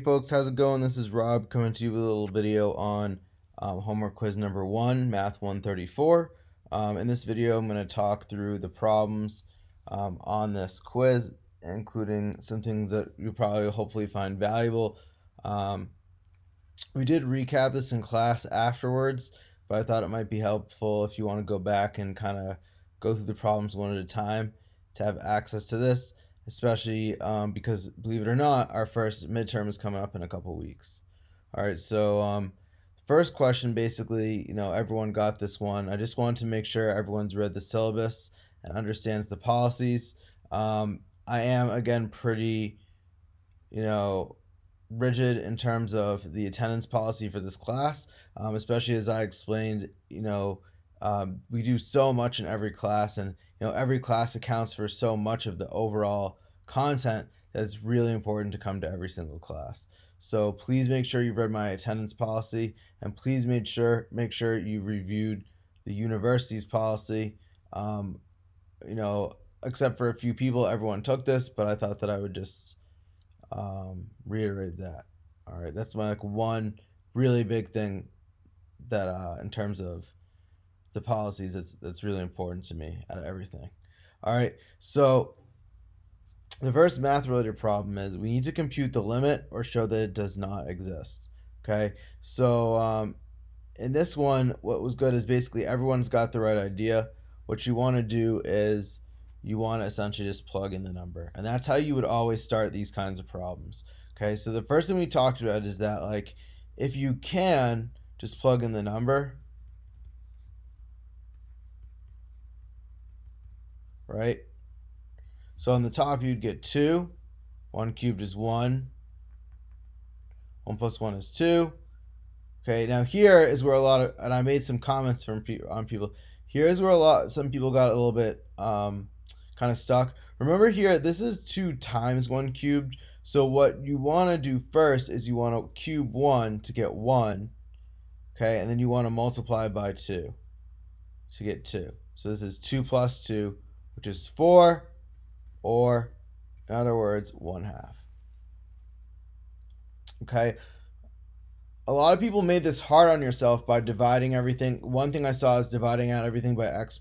Hey folks, how's it going? This is Rob coming to you with a little video on homework quiz number 1, Math 134. In this video, I'm going to talk through the problems on this quiz, including some things that you probably hopefully find valuable. We did recap this in class afterwards, but I thought it might be helpful if you want to go back and kind of go through the problems one at a time to have access to this. Especially because, believe it or not, our first midterm is coming up in a couple weeks. All right, so first question, basically, everyone got this one. I just wanted to make sure everyone's read the syllabus and understands the policies. I am, again, pretty, rigid in terms of the attendance policy for this class, especially as I explained, we do so much in every class, and every class accounts for so much of the overall content that it's really important to come to every single class. So please make sure you've read my attendance policy, and please make sure you reviewed the university's policy. Except for a few people, everyone took this, but I thought that I would just reiterate that. All right, that's my one really big thing that in terms of the policies, that's really important to me out of everything. All right, so the first math related problem is we need to compute the limit or show that it does not exist. Okay, so in this one, what was good is basically everyone's got the right idea. What you want to do is you want to essentially just plug in the number, and that's how you would always start these kinds of problems. Okay, so the first thing we talked about is that, like, if you can just plug in the number, right? So on the top, you'd get 2. 1 cubed is 1. 1 plus 1 is 2. Okay, now here is where and I made some comments on people. Here is where some people got a little bit kind of stuck. Remember here, this is 2 times 1 cubed. So what you want to do first is you want to cube 1 to get 1. Okay, and then you want to multiply by 2 to get 2. So this is 2 plus 2, which is 4, or in other words, 1/2. Okay, a lot of people made this hard on yourself by dividing everything. One thing I saw is dividing out everything by x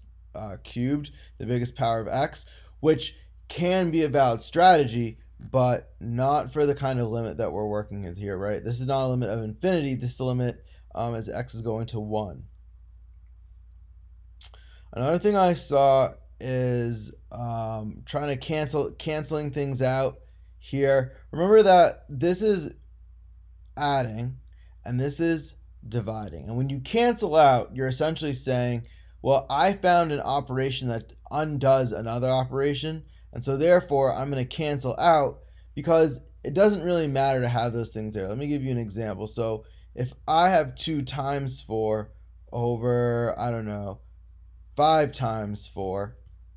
cubed, the biggest power of x, which can be a valid strategy, but not for the kind of limit that we're working with here, right? This is not a limit of infinity. This is a limit as x is going to 1. Another thing I saw is trying to canceling things out here. Remember that this is adding and this is dividing, and when you cancel out, you're essentially saying, well, I found an operation that undoes another operation, and so therefore I'm going to cancel out, because it doesn't really matter to have those things there. Let me give you an example. So if I have 2 times 4 over, I don't know, 5 times 4,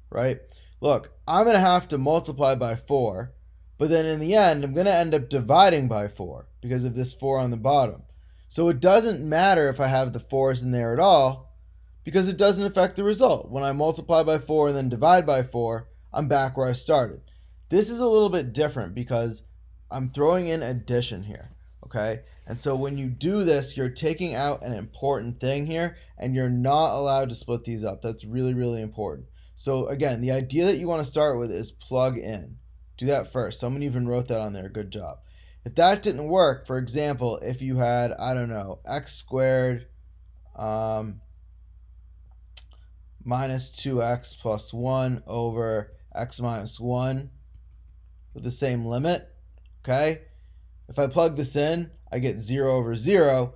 right? Look, I'm going to have to multiply by 4, but then in the end, I'm going to end up dividing by 4 because of this 4 on the bottom. So it doesn't matter if I have the 4's in there at all, because it doesn't affect the result. When I multiply by 4 and then divide by 4, I'm back where I started. This is a little bit different because I'm throwing in addition here, okay? And so when you do this, you're taking out an important thing here, and you're not allowed to split these up. That's really, really important. So again, the idea that you want to start with is plug in. Do that first. Someone even wrote that on there. Good job. If that didn't work, for example, if you had, I don't know, x squared minus 2x plus 1 over x minus 1 with the same limit, okay? If I plug this in, I get 0 over 0.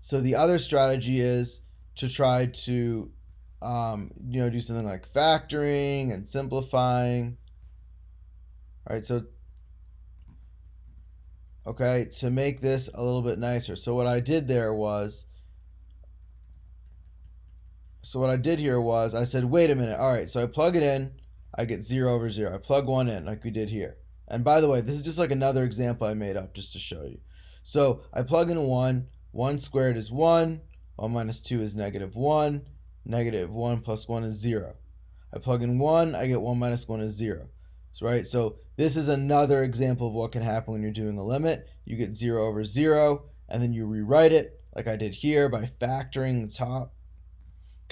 So the other strategy is to try to do something like factoring and simplifying. All right, so to make this a little bit nicer. So what I did here was I said, wait a minute. All right, so I plug it in, I get 0 over 0. I plug 1 in like we did here. And by the way, this is just like another example I made up just to show you. So I plug in 1. 1 squared is 1. 1 minus 2 is -1. -1 plus 1 is 0. I plug in 1, I get 1 minus 1 is 0. So, right, so this is another example of what can happen when you're doing a limit. You get 0 over 0, and then you rewrite it like I did here by factoring the top.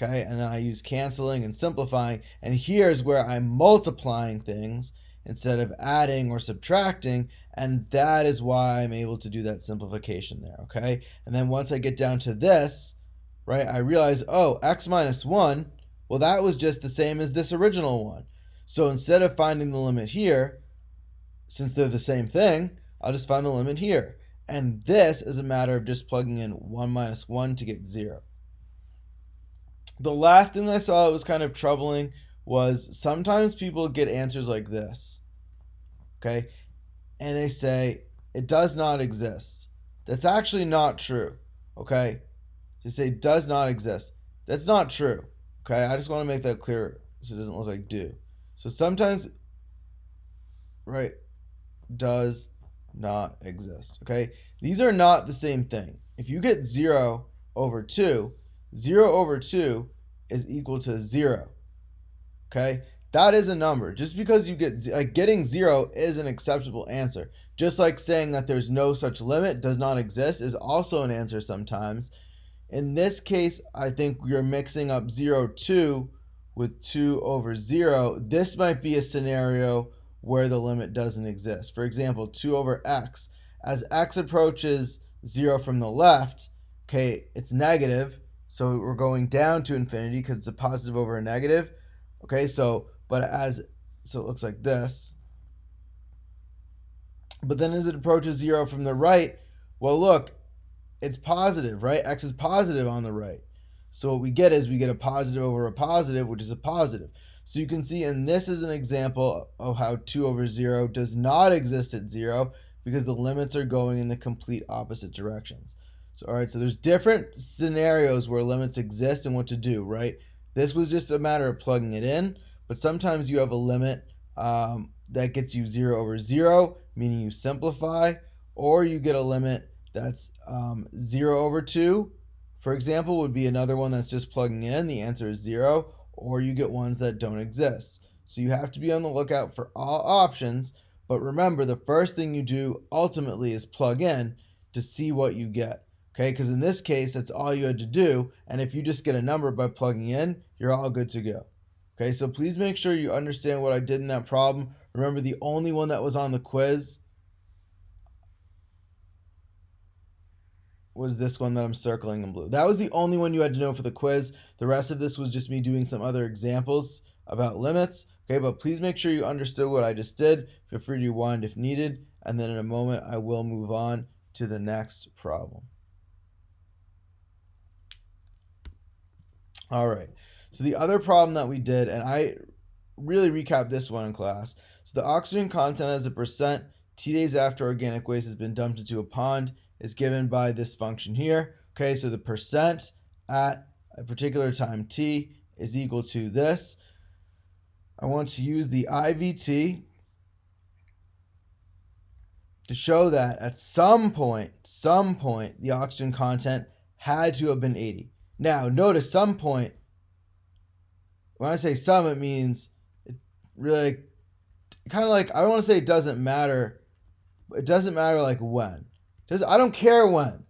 Okay, and then I use canceling and simplifying, and here's where I'm multiplying things instead of adding or subtracting, and that is why I'm able to do that simplification there. Okay, and then once I get down to this, right, I realize, oh, x minus 1, well, that was just the same as this original one. So instead of finding the limit here, since they're the same thing, I'll just find the limit here. And this is a matter of just plugging in 1 minus 1 to get 0. The last thing I saw that was kind of troubling was sometimes people get answers like this, okay? And they say, it does not exist. That's actually not true, okay? They say does not exist. That's not true, okay? I just want to make that clear so it doesn't look like do. So sometimes, right, does not exist, okay? These are not the same thing. If you get 0 over 2, 0 over 2 is equal to 0. Okay? That is a number. Just because you get getting 0 is an acceptable answer. Just like saying that there's no such limit, does not exist, is also an answer sometimes. In this case, I think you're mixing up 0, 2 with 2 over 0. This might be a scenario where the limit doesn't exist. For example, 2 over x. As x approaches 0 from the left, okay, it's negative. So we're going down to infinity because it's a positive over a negative. Okay, so it looks like this. But then as it approaches 0 from the right, well, look, it's positive, right? X is positive on the right. So what we get is we get a positive over a positive, which is a positive. So you can see, and this is an example of how 2 over 0 does not exist at 0 because the limits are going in the complete opposite directions. So, all right, so there's different scenarios where limits exist and what to do, right? This was just a matter of plugging it in, but sometimes you have a limit that gets you 0 over 0, meaning you simplify, or you get a limit that's 0 over 2, for example, would be another one that's just plugging in. The answer is 0, or you get ones that don't exist. So you have to be on the lookout for all options, but remember, the first thing you do ultimately is plug in to see what you get. Okay, because in this case, that's all you had to do. And if you just get a number by plugging in, you're all good to go. Okay, so please make sure you understand what I did in that problem. Remember, the only one that was on the quiz was this one that I'm circling in blue. That was the only one you had to know for the quiz. The rest of this was just me doing some other examples about limits. Okay, but please make sure you understood what I just did. Feel free to rewind if needed. And then in a moment, I will move on to the next problem. All right, so the other problem that we did, and I really recapped this one in class. So the oxygen content as a percent T days after organic waste has been dumped into a pond is given by this function here. Okay, so the percent at a particular time T is equal to this. I want to use the IVT to show that at some point, the oxygen content had to have been 80. Now, notice some point, when I say some, it means it really kind of like, I don't want to say it doesn't matter, but it doesn't matter like when. I don't care when.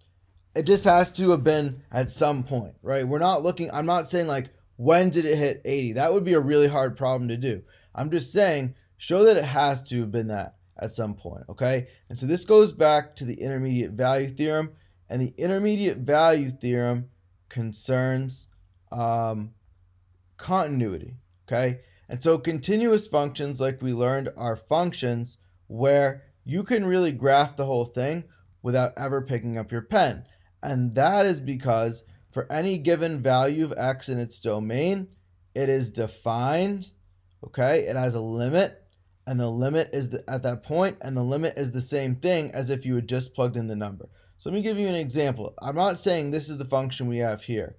It just has to have been at some point, right? I'm not saying like, when did it hit 80? That would be a really hard problem to do. I'm just saying, show that it has to have been that at some point, okay? And so this goes back to the intermediate value theorem, and the intermediate value theorem concerns continuity, okay? And so continuous functions, like we learned, are functions where you can really graph the whole thing without ever picking up your pen. And that is because for any given value of x in its domain, it is defined, okay? It has a limit, and the limit is at that point, and the limit is the same thing as if you had just plugged in the number. So let me give you an example. I'm not saying this is the function we have here,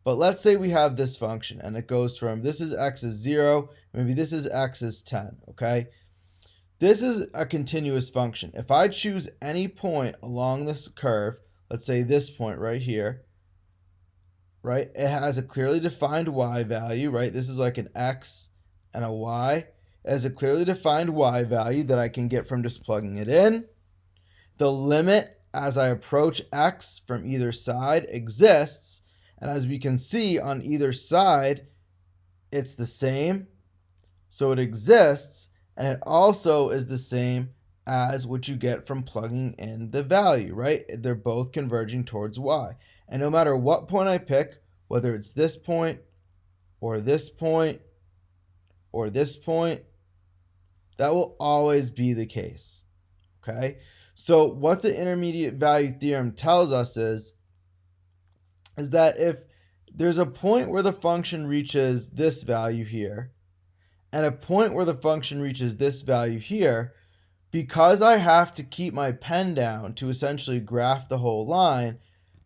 but let's say we have this function, and it goes from this is x is 0, maybe this is x is 10, okay? This is a continuous function. If I choose any point along this curve, let's say this point right here, right? It has a clearly defined y value, right? This is like an x and a y. as a clearly defined y value that I can get from just plugging it in. The limit as I approach x from either side exists, and as we can see on either side, it's the same. So it exists, and it also is the same as what you get from plugging in the value, right? They're both converging towards y. And no matter what point I pick, whether it's this point or this point or this point, that will always be the case, okay? So what the intermediate value theorem tells us is that if there's a point where the function reaches this value here and a point where the function reaches this value here, because I have to keep my pen down to essentially graph the whole line,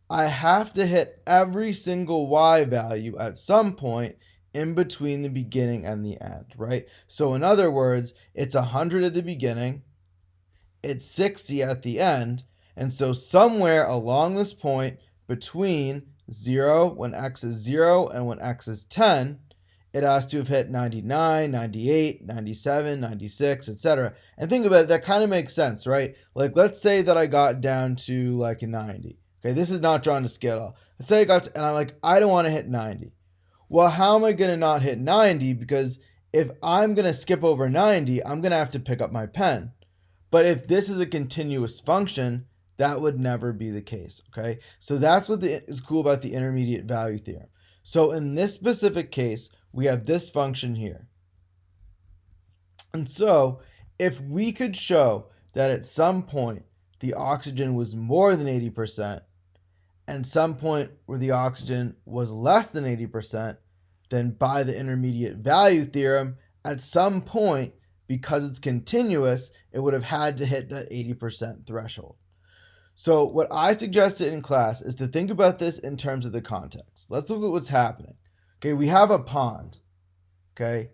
I have to hit every single y value at some point in between the beginning and the end, right? So in other words, it's 100 at the beginning, it's 60 at the end, and so somewhere along this point between 0 when x is 0 and when x is 10, it has to have hit 99, 98, 97, 96, etc. And think about it, that kind of makes sense, right? Like, let's say that I got down to like a 90. Okay, this is not drawn to scale at all. Let's say I got to, and I'm like, I don't want to hit 90. Well, how am I going to not hit 90? Because if I'm going to skip over 90, I'm going to have to pick up my pen. But if this is a continuous function, that would never be the case, okay? So that's what is cool about the intermediate value theorem. So in this specific case, we have this function here. And so if we could show that at some point the oxygen was more than 80% and some point where the oxygen was less than 80%, then by the intermediate value theorem, at some point, because it's continuous, it would have had to hit that 80% threshold. So what I suggested in class is to think about this in terms of the context. Let's look at what's happening. Okay, we have a pond, okay,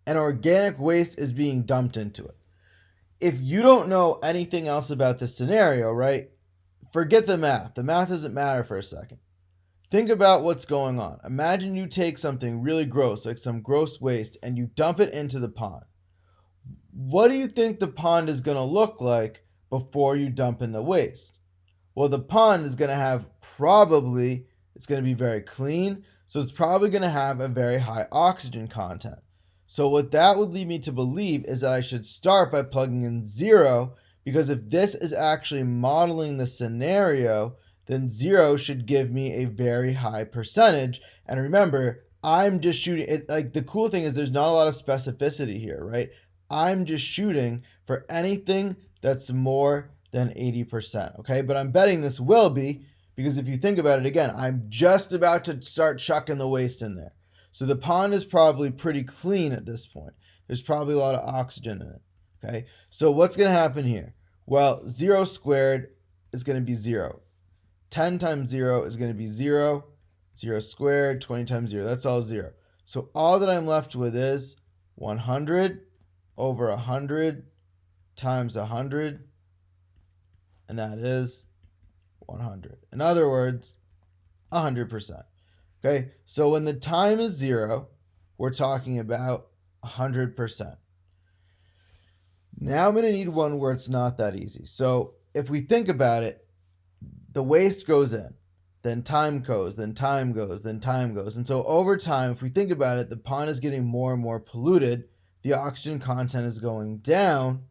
and organic waste is being dumped into it. If you don't know anything else about this scenario, right, forget the math. The math doesn't matter for a second. Think about what's going on. Imagine you take something really gross, like some gross waste, and you dump it into the pond. What do you think the pond is going to look like before you dump in the waste? Well, the pond is going to have it's going to be very clean, so it's probably going to have a very high oxygen content. So what that would lead me to believe is that I should start by plugging in 0, because if this is actually modeling the scenario, then 0 should give me a very high percentage. And remember, I'm just shooting it. Like, the cool thing is there's not a lot of specificity here, right? I'm just shooting for anything that's more than 80%, okay? But I'm betting this will be, because if you think about it again, I'm just about to start chucking the waste in there. So the pond is probably pretty clean at this point. There's probably a lot of oxygen in it, okay? So what's going to happen here? Well, 0 squared is going to be 0. 10 times 0 is going to be 0. 0 squared, 20 times 0, that's all 0. So all that I'm left with is 100 over 100 times 100, and that is 100. In other words, 100%. Okay, so when the time is 0, we're talking about 100%. Now I'm going to need one where it's not that easy. So if we think about it, the waste goes in, then time goes, then time goes, then time goes. And so over time, if we think about it, the pond is getting more and more polluted. The oxygen content is going down.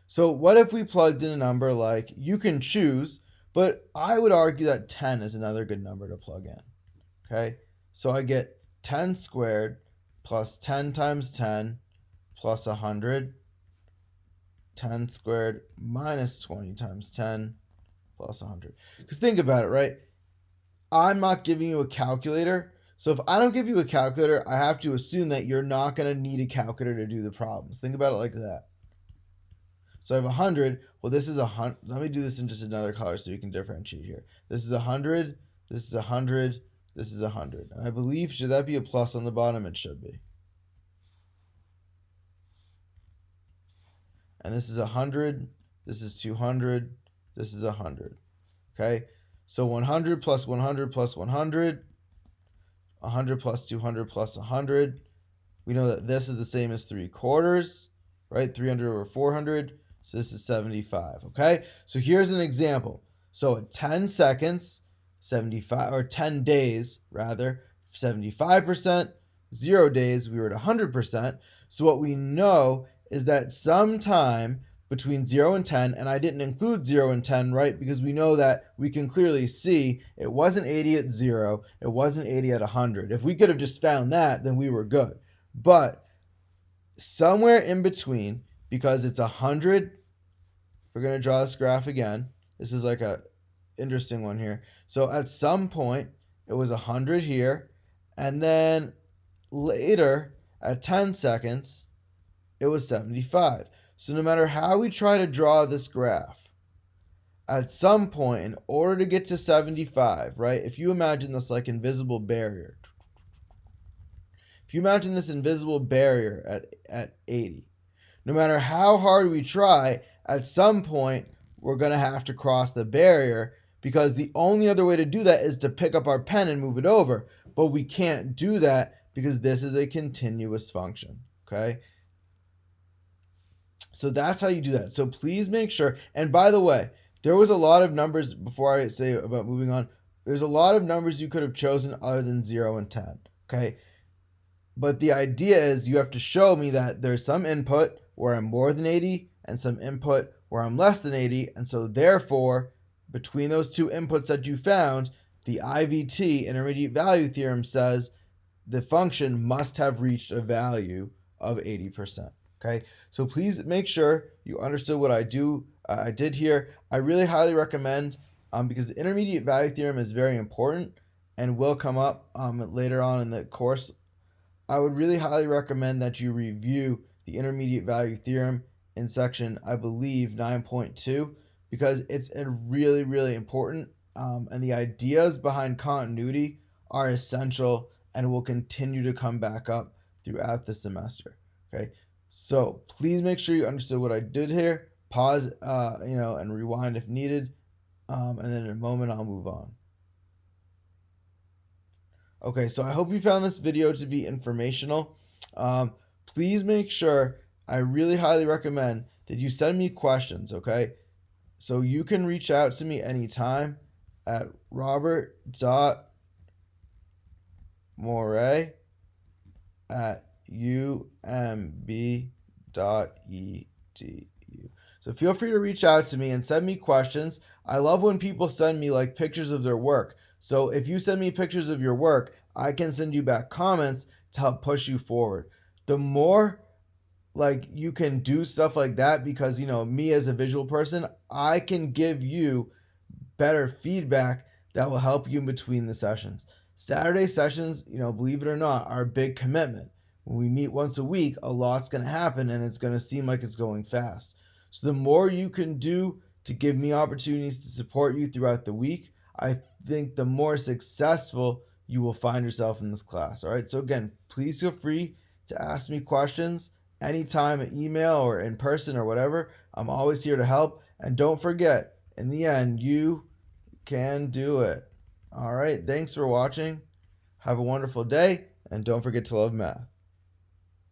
So what if we plugged in a number like, you can choose, but I would argue that 10 is another good number to plug in. Okay, so I get 10 squared plus 10 times 10 plus 100. 10 squared minus 20 times 10 plus 100. Because think about it, right? I'm not giving you a calculator. So if I don't give you a calculator, I have to assume that you're not going to need a calculator to do the problems. Think about it like that. So I have 100. Well, this is 100. Let me do this in just another color so you can differentiate here. This is 100. This is 100. This is 100. And I believe, should that be a plus on the bottom? It should be. And this is 100. This is 200. This is 100. Okay? So 100 plus 100 plus 100. 100 plus 200 plus 100. We know that this is the same as 3/4, right? 300 over 400. So this is 75, okay? So here's an example. So at 10 seconds, 75, or 10 days rather, 75%, 0 days, we were at 100%. So what we know is that sometime between 0 and 10, and I didn't include 0 and 10, right? Because we know that we can clearly see it wasn't 80 at 0, it wasn't 80 at 100. If we could have just found that, then we were good. But somewhere in between, because it's 100, we're going to draw this graph again. This is like a interesting one here. So at some point, it was 100 here, and then later at 10 seconds, it was 75. So no matter how we try to draw this graph, at some point, in order to get to 75, right? If you imagine this like invisible barrier, if you imagine this invisible barrier at 80, no matter how hard we try, at some point, we're going to have to cross the barrier, because the only other way to do that is to pick up our pen and move it over. But we can't do that because this is a continuous function, okay? So that's how you do that. So please make sure, and by the way, there was a lot of numbers, before I say about moving on, there's a lot of numbers you could have chosen other than 0 and 10, okay? But the idea is you have to show me that there's some input where I'm more than 80 and some input where I'm less than 80. And so therefore, between those two inputs that you found, the IVT, intermediate value theorem, says the function must have reached a value of 80%. Okay, so please make sure you understood what I did here. I really highly recommend, because the intermediate value theorem is very important and will come up later on in the course. I would really highly recommend that you review the intermediate value theorem in section, I believe, 9.2, because it's really, really important, and the ideas behind continuity are essential and will continue to come back up throughout the semester. Okay, so please make sure you understood what I did here. Pause, and rewind if needed, and then in a moment I'll move on. Okay, so I hope you found this video to be informational. Please make sure, I really highly recommend that you send me questions, okay? So you can reach out to me anytime at robert.moray@umb.edu. So feel free to reach out to me and send me questions. I love when people send me like pictures of their work. So if you send me pictures of your work, I can send you back comments to help push you forward. The more like you can do stuff like that, because me as a visual person, I can give you better feedback that will help you in between the sessions. Saturday sessions, believe it or not, are a big commitment. When we meet once a week, a lot's going to happen and it's going to seem like it's going fast. So the more you can do to give me opportunities to support you throughout the week, I think the more successful you will find yourself in this class. All right. So again, please feel free to ask me questions anytime, an email or in person or whatever. I'm always here to help. And don't forget, in the end, you can do it. All right. Thanks for watching. Have a wonderful day. And don't forget to love math.